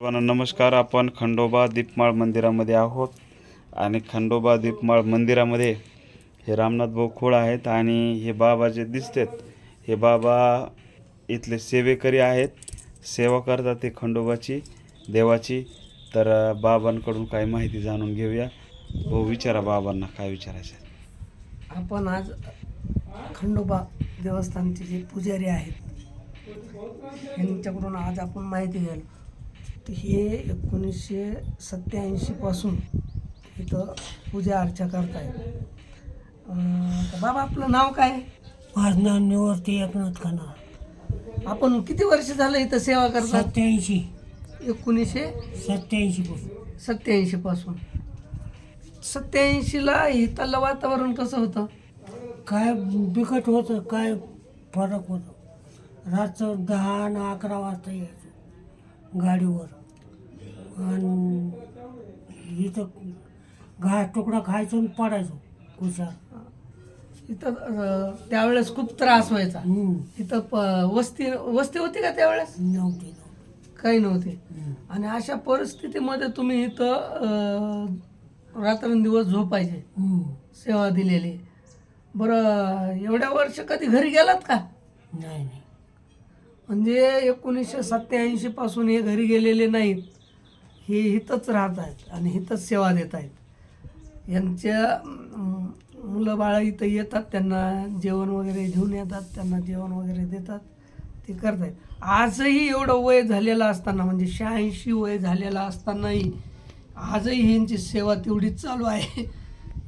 सर्वांना नमस्कार. आपण खंडोबा दीपमाळ मंदिरामध्ये आहोत आणि खंडोबा दीपमाळ मंदिरामध्ये हे रामनाथ भाऊ खोळ आहेत आणि हे बाबा जे दिसतात हे बाबा इथले सेवेकरी आहेत. सेवा करतात ते खंडोबाची देवाची. तर बाबांकडून काही माहिती जाणून घेऊया. भाऊ विचारा बाबांना काय विचारायचं आहे. आपण आज खंडोबा देवस्थानचे जे पुजारी आहेत यांच्याकडून आज आपण माहिती घ्याल. तर हे 1987 पासून इथं पूजा अर्चा करतायत. तर बाबा आपलं नाव काय? माझं नाव निवर्ती एकनाथ खना. आपण किती वर्ष झालं इथं सेवा करतात? 87 1987 पासून. 87ला इथलं वातावरण कसं होतं? काय बिकट होतं, काय फरक होतं. रात्र 10 आणि 11 वाजता यायचो गाडीवर आणि इथं घास तुकडा खायचो आणि पडायचो कुशार. इथं त्यावेळेस खूप त्रास व्हायचा. इथं वस्ती होती का त्यावेळेस? नव्हती. काही नव्हते. आणि अशा परिस्थितीमध्ये तुम्ही इथं रात्रंदिवस झोपायचे, सेवा दिलेली. बरं, एवढ्या वर्ष कधी घरी गेलात का? नाही. म्हणजे 1987 पासून हे घरी गेलेले नाहीत. हे इथंच राहत आहेत आणि इथंच सेवा देत आहेत. यांच्या मुलं बाळं इथं येतात, त्यांना जेवण वगैरे घेऊन येतात, त्यांना जेवण वगैरे देतात, ते करत आहेत. आजही एवढं वय झालेलं असताना, म्हणजे 86 वय झालेलं असतानाही आजही यांची सेवा तेवढीच चालू आहे.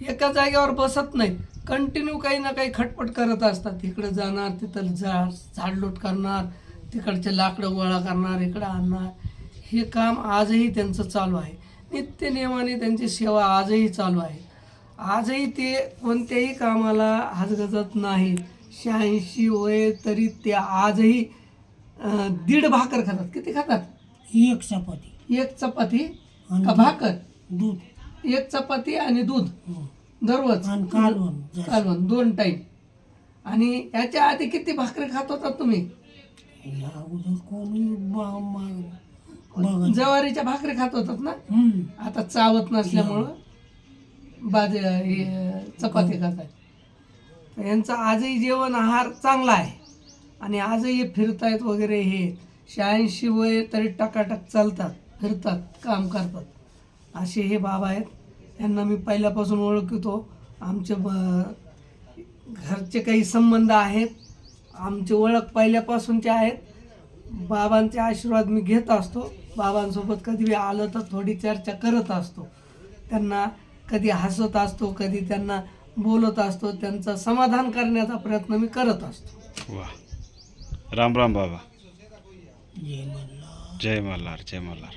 एका जागेवर बसत नाहीत, कंटिन्यू काही ना काही खटपट करत असतात. इकडं जाणार, तिथं झाडलोट करणार, तिकडचे लाकडं गोळा करणार, इकडं आणणार. हे काम आजही त्यांचं चालू आहे. नित्य नियमाने त्यांची सेवा आजही चालू आहे. आजही ते कोणत्याही कामाला हातगजत नाहीत. 86 वय तरी ते आजही 1.5 भाकर खातात. किती खातात? एक चपाती, एक चपाती का भाकर? दूध. एक चपाती आणि दूध दररोज आणि कालवण 2 टाईम. आणि याच्या आधी किती भाकरी खात होता तुम्ही? या अगोदर कोणी ज्वारीच्या भाकरी खात होतात ना? आता चावत नसल्यामुळं चपाती खातात. यांचा आजही जेवण आहार चांगला आहे आणि आजही फिरतायत वगैरे. हे 86 वय तरी टकाटक चालतात, फिरतात, काम करतात. असे हे बाबा आहेत. यांना मी पहिल्यापासून ओळखतो. आमचे घरचे काही संबंध आहेत, आमची ओळख पहिल्यापासूनचे आहेत. बाबांचे आशीर्वाद मी घेत असतो. बाबांसोबत कधी आलं तर थोडी चर्चा करत असतो. त्यांना कधी हसत असतो, कधी त्यांना बोलत असतो. त्यांचं समाधान करण्याचा प्रयत्न मी करत असतो. वा, राम राम बाबा. जय मल्हार. जय मल्हार. जय मल्हार.